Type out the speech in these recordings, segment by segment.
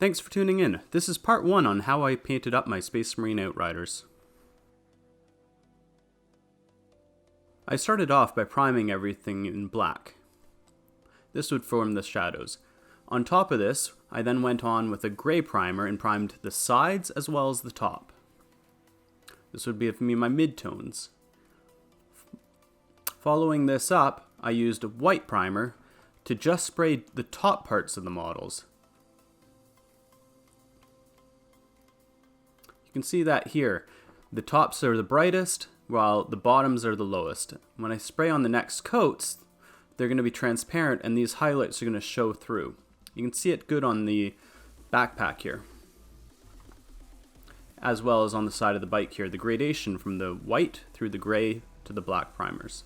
Thanks for tuning in. This is part 1 on how I painted up my Space Marine Outriders. I started off by priming everything in black. This would form the shadows. On top of this, I then went on with a gray primer and primed the sides as well as the top. This would be for me my midtones. Following this up, I used a white primer to just spray the top parts of the models. You can see that here. The tops are the brightest, while the bottoms are the lowest. When I spray on the next coats, they're going to be transparent and these highlights are going to show through. You can see it good on the backpack here, as well as on the side of the bike here, the gradation from the white through the gray to the black primers.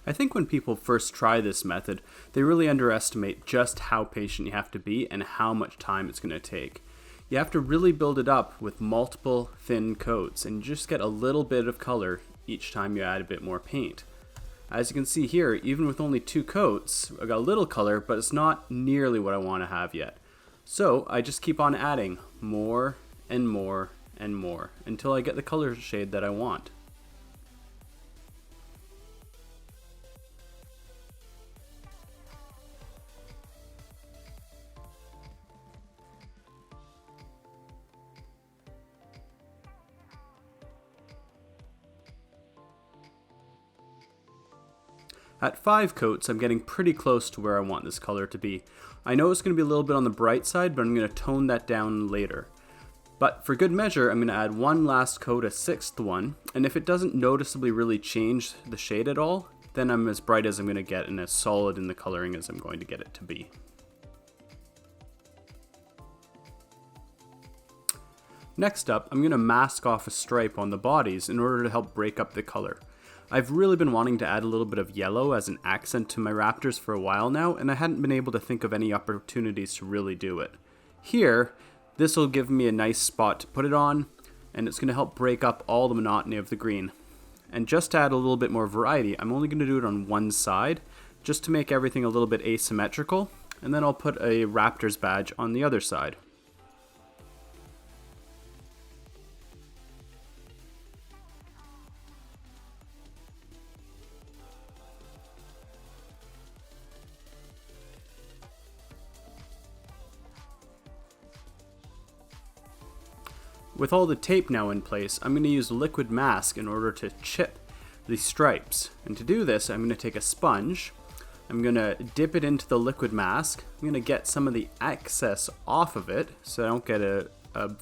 I think when people first try this method, they really underestimate just how patient you have to be and how much time it's going to take. You have to really build it up with multiple thin coats and just get a little bit of color each time you add a bit more paint. As you can see here, even with only 2 coats, I got a little color, but it's not nearly what I want to have yet. So I just keep on adding more and more and more until I get the color shade that I want. At 5 coats, I'm getting pretty close to where I want this color to be. I know it's going to be a little bit on the bright side, but I'm going to tone that down later. But for good measure, I'm going to add one last coat, a 6th one, and if it doesn't noticeably really change the shade at all, then I'm as bright as I'm going to get and as solid in the coloring as I'm going to get it to be. Next up, I'm going to mask off a stripe on the bodies in order to help break up the color. I've really been wanting to add a little bit of yellow as an accent to my Raptors for a while now, and I hadn't been able to think of any opportunities to really do it. Here, this will give me a nice spot to put it on, and it's going to help break up all the monotony of the green. And just to add a little bit more variety, I'm only going to do it on one side, just to make everything a little bit asymmetrical, and then I'll put a Raptors badge on the other side. With all the tape now in place, I'm going to use a liquid mask in order to chip the stripes. And to do this, I'm going to take a sponge, I'm going to dip it into the liquid mask, I'm going to get some of the excess off of it so I don't get a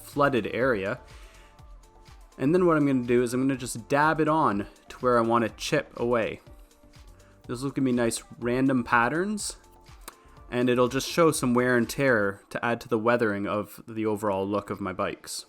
flooded area. And then what I'm going to do is I'm going to just dab it on to where I want to chip away. This will give me nice random patterns, and it'll just show some wear and tear to add to the weathering of the overall look of my bikes.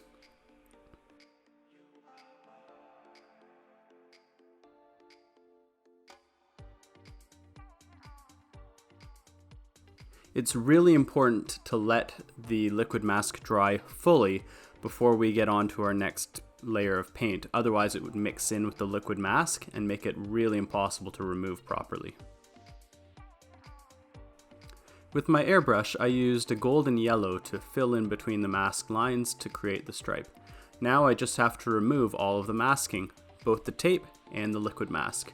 It's really important to let the liquid mask dry fully before we get on to our next layer of paint. Otherwise it would mix in with the liquid mask and make it really impossible to remove properly. With my airbrush, I used a golden yellow to fill in between the mask lines to create the stripe. Now I just have to remove all of the masking, both the tape and the liquid mask.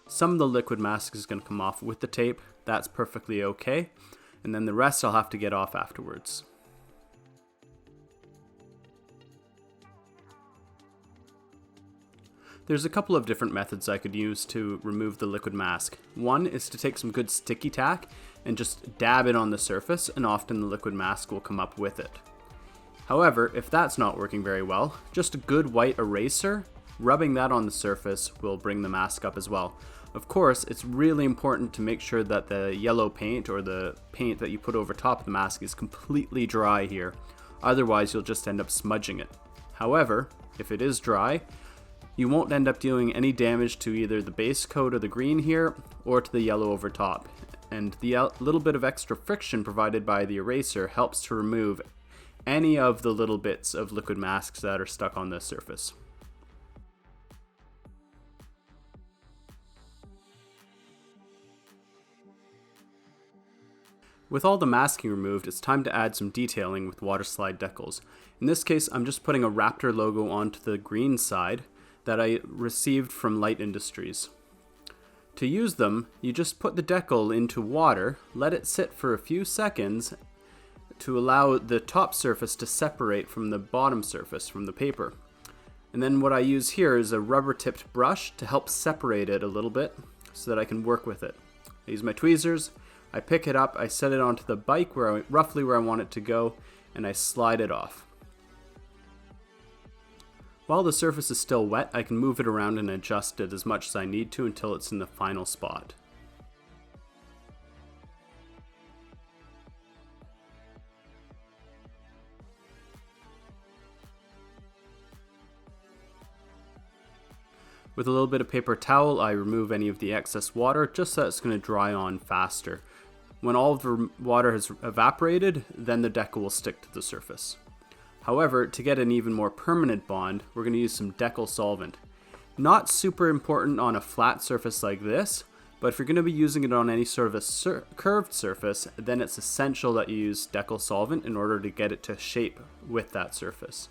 Some of the liquid mask is going to come off with the tape, that's perfectly okay. And then the rest I'll have to get off afterwards. There's a couple of different methods I could use to remove the liquid mask. One is to take some good sticky tack and just dab it on the surface, and often the liquid mask will come up with it. However, if that's not working very well, just a good white eraser, rubbing that on the surface will bring the mask up as well. Of course, it's really important to make sure that the yellow paint or the paint that you put over top of the mask is completely dry here. Otherwise, you'll just end up smudging it. However, if it is dry, you won't end up doing any damage to either the base coat or the green here, or to the yellow over top. And the little bit of extra friction provided by the eraser helps to remove any of the little bits of liquid masks that are stuck on the surface. With all the masking removed, it's time to add some detailing with water slide decals. In this case, I'm just putting a Raptor logo onto the green side that I received from Light Industries. To use them, you just put the decal into water, let it sit for a few seconds to allow the top surface to separate from the bottom surface, from the paper. And then what I use here is a rubber tipped brush to help separate it a little bit so that I can work with it. I use my tweezers, I pick it up, I set it onto the bike roughly where I want it to go, and I slide it off. While the surface is still wet, I can move it around and adjust it as much as I need to until it's in the final spot. With a little bit of paper towel, I remove any of the excess water just so it's going to dry on faster. When all of the water has evaporated, then the decal will stick to the surface. However, to get an even more permanent bond, we're going to use some decal solvent. Not super important on a flat surface like this, but if you're going to be using it on any sort of a curved surface, then it's essential that you use decal solvent in order to get it to shape with that surface.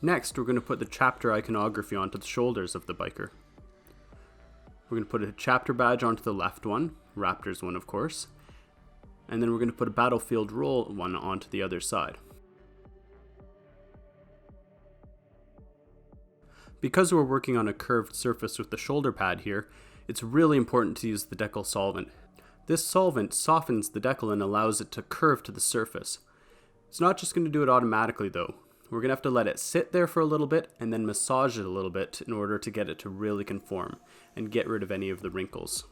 Next, we're going to put the chapter iconography onto the shoulders of the biker. We're going to put a chapter badge onto the left one, Raptors one of course, and then we're going to put a battlefield roll one onto the other side. Because we're working on a curved surface with the shoulder pad here, it's really important to use the decal solvent. This solvent softens the decal and allows it to curve to the surface. It's not just going to do it automatically though. We're going to have to let it sit there for a little bit and then massage it a little bit in order to get it to really conform and get rid of any of the wrinkles.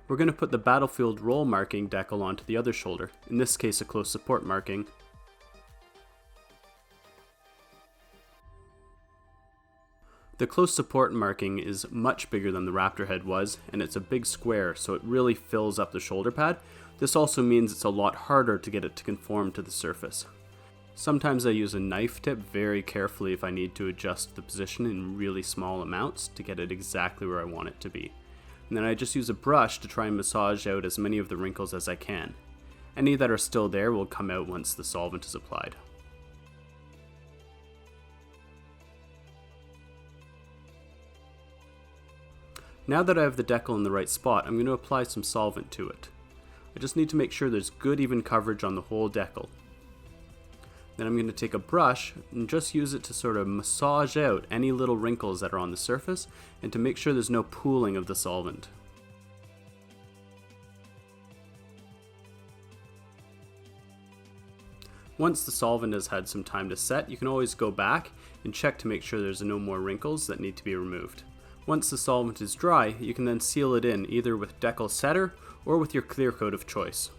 We're going to put the battlefield roll marking decal onto the other shoulder, in this case a close support marking. The close support marking is much bigger than the Raptor head was, and it's a big square, so it really fills up the shoulder pad. This also means it's a lot harder to get it to conform to the surface. Sometimes I use a knife tip very carefully if I need to adjust the position in really small amounts to get it exactly where I want it to be. And then I just use a brush to try and massage out as many of the wrinkles as I can. Any that are still there will come out once the solvent is applied. Now that I have the decal in the right spot, I'm going to apply some solvent to it. I just need to make sure there's good even coverage on the whole decal. Then I'm going to take a brush and just use it to sort of massage out any little wrinkles that are on the surface and to make sure there's no pooling of the solvent. Once the solvent has had some time to set, you can always go back and check to make sure there's no more wrinkles that need to be removed. Once the solvent is dry, you can then seal it in either with decal setter or with your clear coat of choice.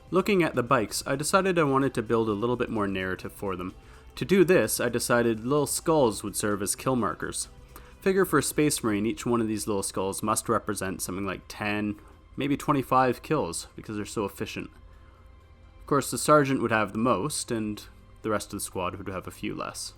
Looking at the bikes, I decided I wanted to build a little bit more narrative for them. To do this, I decided little skulls would serve as kill markers. Figure for a Space Marine, each one of these little skulls must represent something like 10, maybe 25 kills, because they're so efficient. Of course, the sergeant would have the most, and the rest of the squad would have a few less.